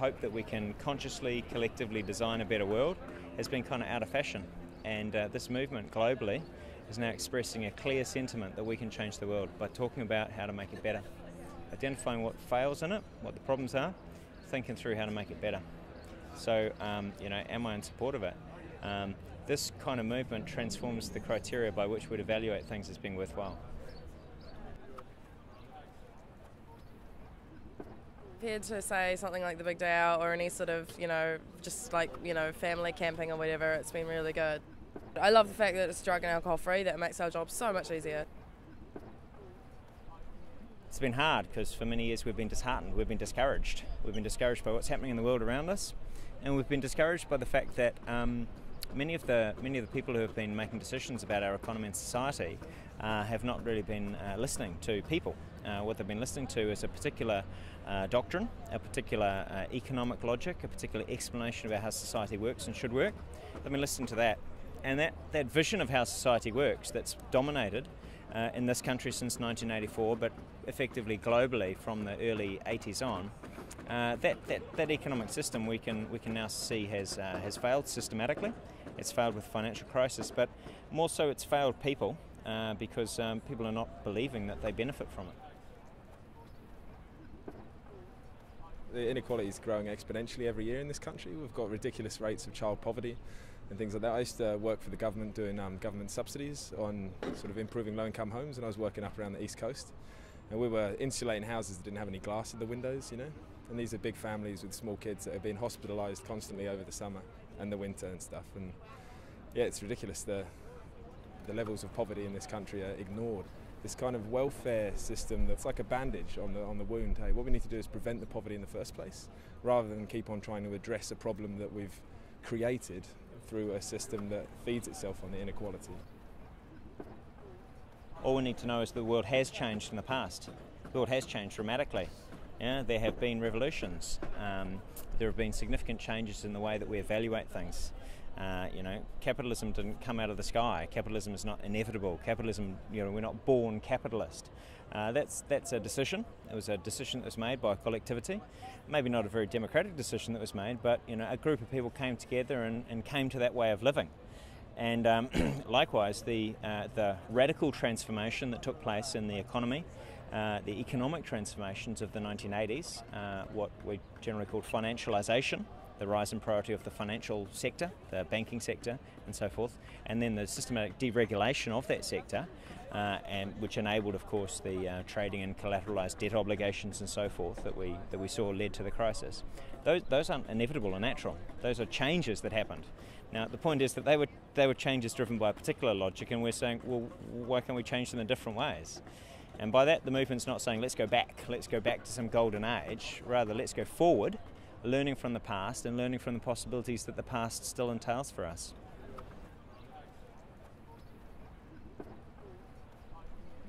hope that we can consciously, collectively design a better world has been kind of out of fashion. And this movement globally is now expressing a clear sentiment that we can change the world by talking about how to make it better. Identifying what fails in it, what the problems are, thinking through how to make it better. So, am I in support of it? This kind of movement transforms the criteria by which we'd evaluate things as being worthwhile. Compared to, say, something like the Big Day Out or any sort of, just like, family camping or whatever, it's been really good. I love the fact that it's drug and alcohol free. That makes our job so much easier. It's been hard because for many years we've been disheartened, we've been discouraged. We've been discouraged by what's happening in the world around us, and we've been discouraged by the fact that many of the people who have been making decisions about our economy and society have not really been listening to people. What they've been listening to is a particular doctrine, a particular economic logic, a particular explanation about how society works and should work. They've been listening to that. And that vision of how society works that's dominated in this country since 1984, but effectively globally from the early 80s on, that economic system we can now see has failed systematically. It's failed with financial crisis, but more so it's failed people because people are not believing that they benefit from it. The inequality is growing exponentially every year in this country. We've got ridiculous rates of child poverty and things like that. I used to work for the government doing government subsidies on sort of improving low-income homes, and I was working up around the East Coast. And we were insulating houses that didn't have any glass in the windows, And these are big families with small kids that are being hospitalised constantly over the summer and the winter and stuff. And yeah, it's ridiculous. The levels of poverty in this country are ignored. This kind of welfare system that's like a bandage on the wound. Hey, what we need to do is prevent the poverty in the first place, rather than keep on trying to address a problem that we've created through a system that feeds itself on the inequality. All we need to know is the world has changed in the past. The world has changed dramatically. There have been revolutions. There have been significant changes in the way that we evaluate things. Capitalism didn't come out of the sky. Capitalism is not inevitable. Capitalism, we're not born capitalist. That's a decision. It was a decision that was made by a collectivity. Maybe not a very democratic decision that was made, but a group of people came together and came to that way of living. And likewise, the radical transformation that took place in the economy, the economic transformations of the 1980s, what we generally called financialisation, the rise in priority of the financial sector, the banking sector and so forth, and then the systematic deregulation of that sector, and which enabled, of course, the trading and collateralised debt obligations and so forth that we saw led to the crisis. Those aren't inevitable or natural. Those are changes that happened. Now, the point is that they were changes driven by a particular logic, and we're saying, well, why can't we change them in different ways? And by that, the movement's not saying, let's go back to some golden age. Rather, let's go forward, learning from the past and learning from the possibilities that the past still entails for us.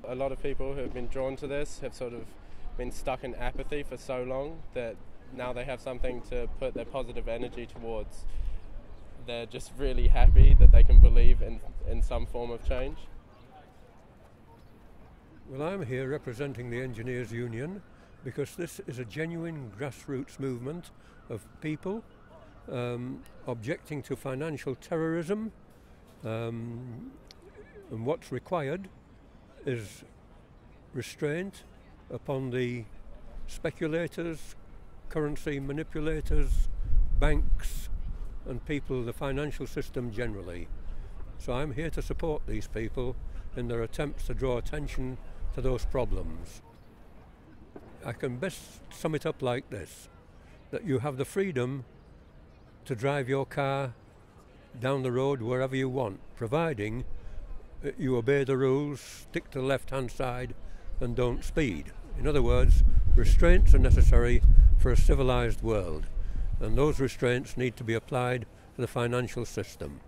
A lot of people who have been drawn to this have sort of been stuck in apathy for so long that now they have something to put their positive energy towards. They're just really happy that they can believe in some form of change. Well, I'm here representing the Engineers Union because this is a genuine grassroots movement of people objecting to financial terrorism, and what's required is restraint upon the speculators, currency manipulators, banks and people, the financial system generally. So I'm here to support these people in their attempts to draw attention to those problems. I can best sum it up like this, that you have the freedom to drive your car down the road wherever you want, providing that you obey the rules, stick to the left-hand side and don't speed. In other words, restraints are necessary for a civilized world, and those restraints need to be applied to the financial system.